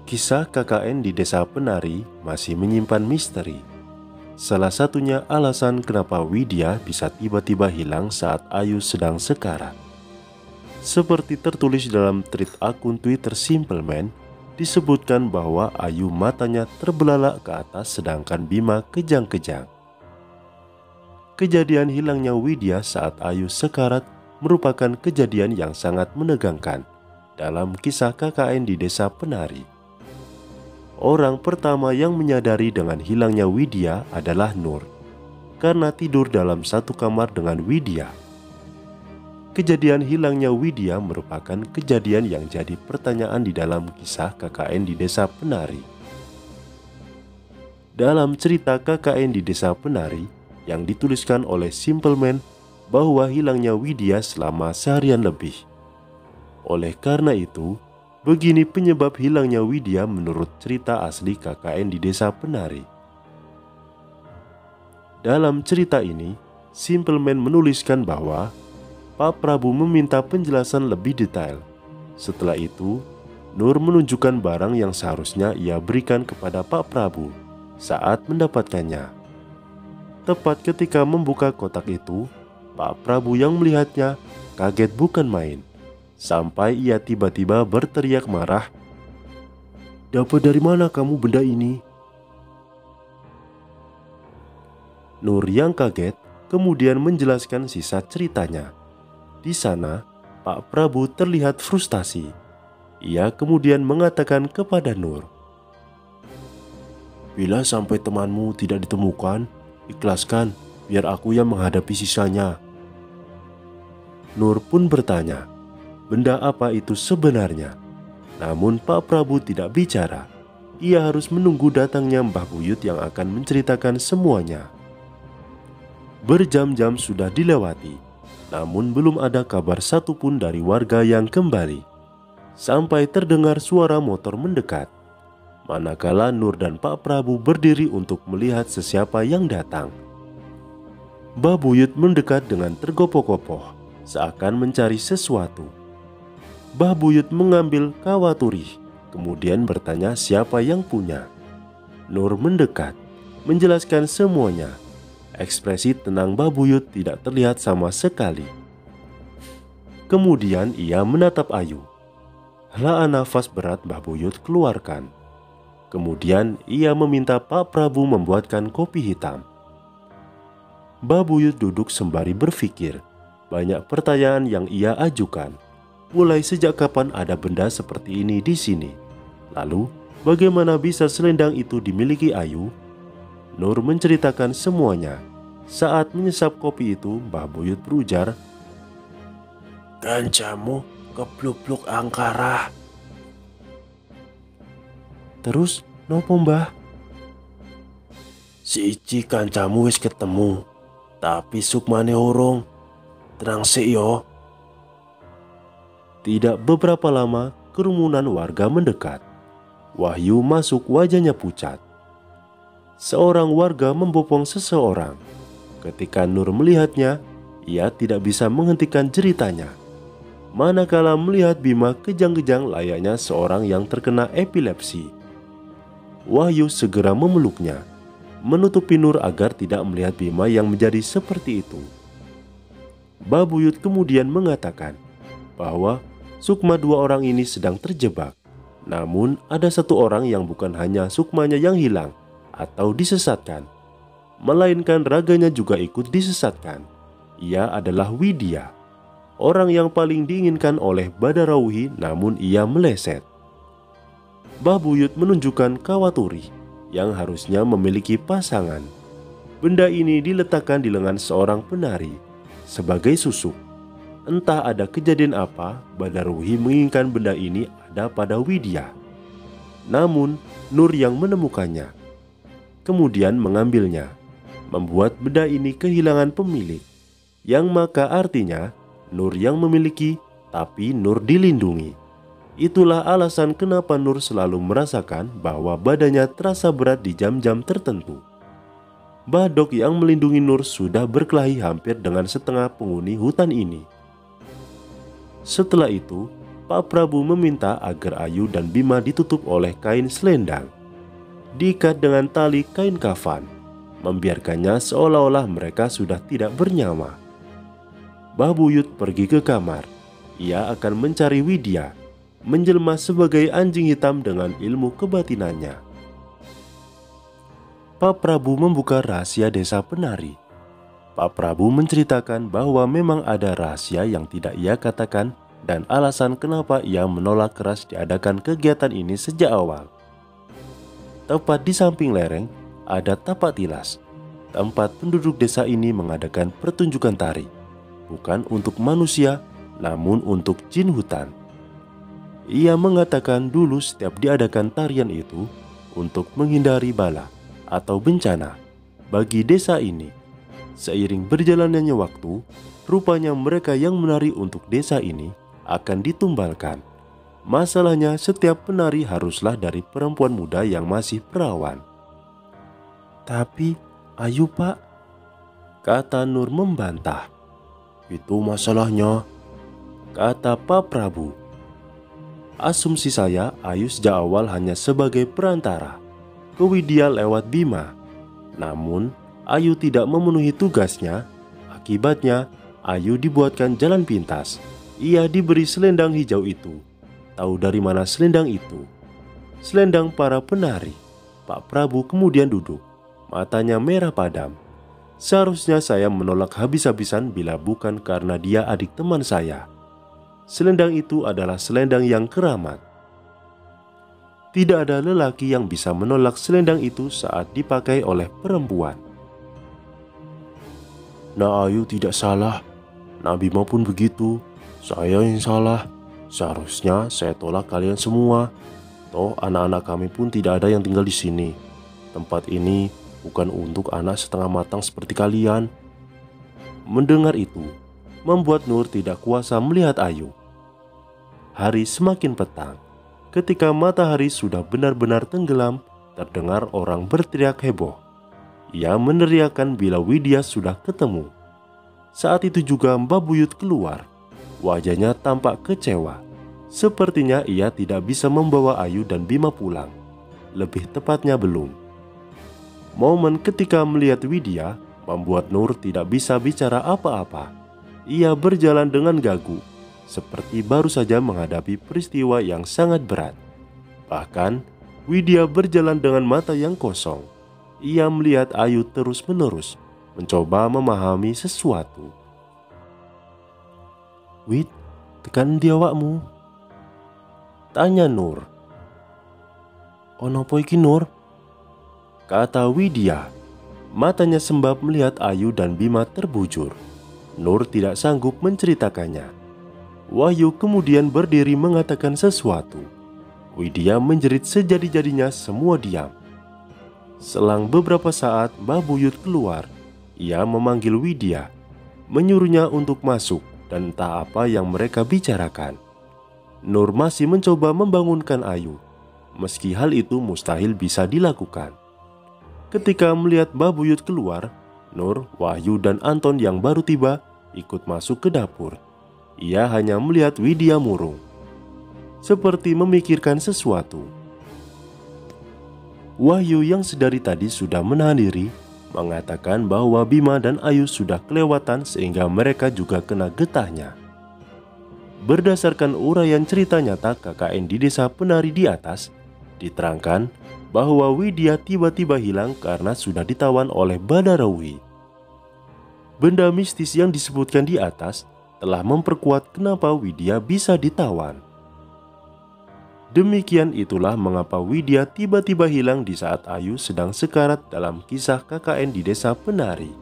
Kisah KKN di Desa Penari masih menyimpan misteri. Salah satunya alasan kenapa Widya bisa tiba-tiba hilang saat Ayu sedang sekarat. Seperti tertulis dalam tweet akun Twitter Simple Man, disebutkan bahwa Ayu matanya terbelalak ke atas sedangkan Bima kejang-kejang. Kejadian hilangnya Widya saat Ayu sekarat merupakan kejadian yang sangat menegangkan dalam kisah KKN di Desa Penari. Orang pertama yang menyadari dengan hilangnya Widya adalah Nur, karena tidur dalam satu kamar dengan Widya. Kejadian hilangnya Widya merupakan kejadian yang jadi pertanyaan di dalam kisah KKN di Desa Penari. Dalam cerita KKN di Desa Penari yang dituliskan oleh Simple Man bahwa hilangnya Widya selama seharian lebih. Oleh karena itu, begini penyebab hilangnya Widya menurut cerita asli KKN di Desa Penari. Dalam cerita ini, Simple Man menuliskan bahwa Pak Prabu meminta penjelasan lebih detail. Setelah itu, Nur menunjukkan barang yang seharusnya ia berikan kepada Pak Prabu saat mendapatkannya. Tepat ketika membuka kotak itu, Pak Prabu yang melihatnya kaget bukan main. Sampai ia tiba-tiba berteriak marah, "Dapat dari mana kamu benda ini?" Nur yang kaget kemudian menjelaskan sisa ceritanya. Di sana, Pak Prabu terlihat frustasi. Ia kemudian mengatakan kepada Nur, "Bila sampai temanmu tidak ditemukan, ikhlaskan, biar aku yang menghadapi sisanya." Nur pun bertanya, benda apa itu sebenarnya? Namun Pak Prabu tidak bicara. Ia harus menunggu datangnya Mbah Buyut yang akan menceritakan semuanya. Berjam-jam sudah dilewati, namun belum ada kabar satupun dari warga yang kembali. Sampai terdengar suara motor mendekat. Manakala Nur dan Pak Prabu berdiri untuk melihat sesiapa yang datang. Mbah Buyut mendekat dengan tergopoh-gopoh, seakan mencari sesuatu. Mbah Buyut mengambil kawaturi, kemudian bertanya siapa yang punya. Nur mendekat, menjelaskan semuanya. Ekspresi tenang Mbah Buyut tidak terlihat sama sekali. Kemudian ia menatap Ayu. Hela nafas berat Mbah Buyut keluarkan. Kemudian ia meminta Pak Prabu membuatkan kopi hitam. Mbah Buyut duduk sembari berpikir. Banyak pertanyaan yang ia ajukan. Mulai sejak kapan ada benda seperti ini di sini? Lalu, bagaimana bisa selendang itu dimiliki Ayu? Nur menceritakan semuanya. Saat menyesap kopi itu, Mbah Buyut berujar, "Kancamu kebluk-bluk angkara." "Terus, nopo Mbah?" "Siji kancamu wis ketemu, tapi sukmane urung. Tenang sik yo." Tidak beberapa lama, kerumunan warga mendekat. Wahyu masuk, wajahnya pucat. Seorang warga membopong seseorang. Ketika Nur melihatnya, ia tidak bisa menghentikan jeritanya. Manakala melihat Bima kejang-kejang layaknya seorang yang terkena epilepsi. Wahyu segera memeluknya, menutupi Nur agar tidak melihat Bima yang menjadi seperti itu. Mbah Buyut kemudian mengatakan bahwa sukma dua orang ini sedang terjebak. Namun ada satu orang yang bukan hanya sukmanya yang hilang atau disesatkan, melainkan raganya juga ikut disesatkan. Ia adalah Widya, orang yang paling diinginkan oleh Badarauhi, namun ia meleset. Mbah Buyut menunjukkan kawaturi yang harusnya memiliki pasangan. Benda ini diletakkan di lengan seorang penari sebagai susuk. Entah ada kejadian apa, Badarauhi menginginkan benda ini ada pada Widya. Namun, Nur yang menemukannya, kemudian mengambilnya, membuat benda ini kehilangan pemilik. Yang maka artinya, Nur yang memiliki, tapi Nur dilindungi. Itulah alasan kenapa Nur selalu merasakan bahwa badannya terasa berat di jam-jam tertentu. Badok yang melindungi Nur sudah berkelahi hampir dengan setengah penghuni hutan ini. Setelah itu, Pak Prabu meminta agar Ayu dan Bima ditutup oleh kain selendang, diikat dengan tali kain kafan, membiarkannya seolah-olah mereka sudah tidak bernyawa. Mbah Buyut pergi ke kamar. Ia akan mencari Widya, menjelma sebagai anjing hitam dengan ilmu kebatinannya. Pak Prabu membuka rahasia desa penari. Pak Prabu menceritakan bahwa memang ada rahasia yang tidak ia katakan dan alasan kenapa ia menolak keras diadakan kegiatan ini sejak awal. Tepat di samping lereng ada tapak tilas, tempat penduduk desa ini mengadakan pertunjukan tari, bukan untuk manusia namun untuk jin hutan. Ia mengatakan dulu setiap diadakan tarian itu untuk menghindari bala atau bencana bagi desa ini. Seiring berjalannya waktu, rupanya mereka yang menari untuk desa ini akan ditumbalkan. Masalahnya setiap penari haruslah dari perempuan muda yang masih perawan. Tapi Ayu Pak, kata Nur membantah. Itu masalahnya, kata Pak Prabu. Asumsi saya Ayu sejak awal hanya sebagai perantara ke Widya lewat Bima. Namun Ayu tidak memenuhi tugasnya. Akibatnya Ayu dibuatkan jalan pintas. Ia diberi selendang hijau itu. Tahu dari mana selendang itu? Selendang para penari. Pak Prabu kemudian duduk. Matanya merah padam. Seharusnya saya menolak habis-habisan bila bukan karena dia adik teman saya. Selendang itu adalah selendang yang keramat. Tidak ada lelaki yang bisa menolak selendang itu saat dipakai oleh perempuan. Nah, Ayu tidak salah. Nabi maupun begitu. Saya yang salah. Seharusnya saya tolak kalian semua. Toh anak-anak kami pun tidak ada yang tinggal di sini. Tempat ini bukan untuk anak setengah matang seperti kalian. Mendengar itu, membuat Nur tidak kuasa melihat Ayu. Hari semakin petang. Ketika matahari sudah benar-benar tenggelam, terdengar orang berteriak heboh. Ia meneriakkan bila Widya sudah ketemu. Saat itu juga Mbah Buyut keluar. Wajahnya tampak kecewa. Sepertinya ia tidak bisa membawa Ayu dan Bima pulang. Lebih tepatnya belum. Momen ketika melihat Widya membuat Nur tidak bisa bicara apa-apa. Ia berjalan dengan gagu, seperti baru saja menghadapi peristiwa yang sangat berat. Bahkan, Widya berjalan dengan mata yang kosong. Ia melihat Ayu terus-menerus, mencoba memahami sesuatu. Wid, tekan di awakmu, tanya Nur. Onopo iki Nur? Kata Widya. Matanya sembab melihat Ayu dan Bima terbujur. Nur tidak sanggup menceritakannya. Wahyu kemudian berdiri mengatakan sesuatu. Widya menjerit sejadi-jadinya, semua diam. Selang beberapa saat Mbah Buyut keluar. Ia memanggil Widya, menyuruhnya untuk masuk dan entah apa yang mereka bicarakan. Nur masih mencoba membangunkan Ayu, meski hal itu mustahil bisa dilakukan. Ketika melihat Mbah Buyut keluar, Nur, Wahyu dan Anton yang baru tiba ikut masuk ke dapur. Ia hanya melihat Widya murung, seperti memikirkan sesuatu. Wahyu yang sedari tadi sudah menahan diri, mengatakan bahwa Bima dan Ayu sudah kelewatan sehingga mereka juga kena getahnya. Berdasarkan uraian cerita nyata KKN di desa penari di atas, diterangkan bahwa Widya tiba-tiba hilang karena sudah ditawan oleh Badarawi. Benda mistis yang disebutkan di atas telah memperkuat kenapa Widya bisa ditawan. Demikian itulah mengapa Widya tiba-tiba hilang di saat Ayu sedang sekarat dalam kisah KKN di desa penari.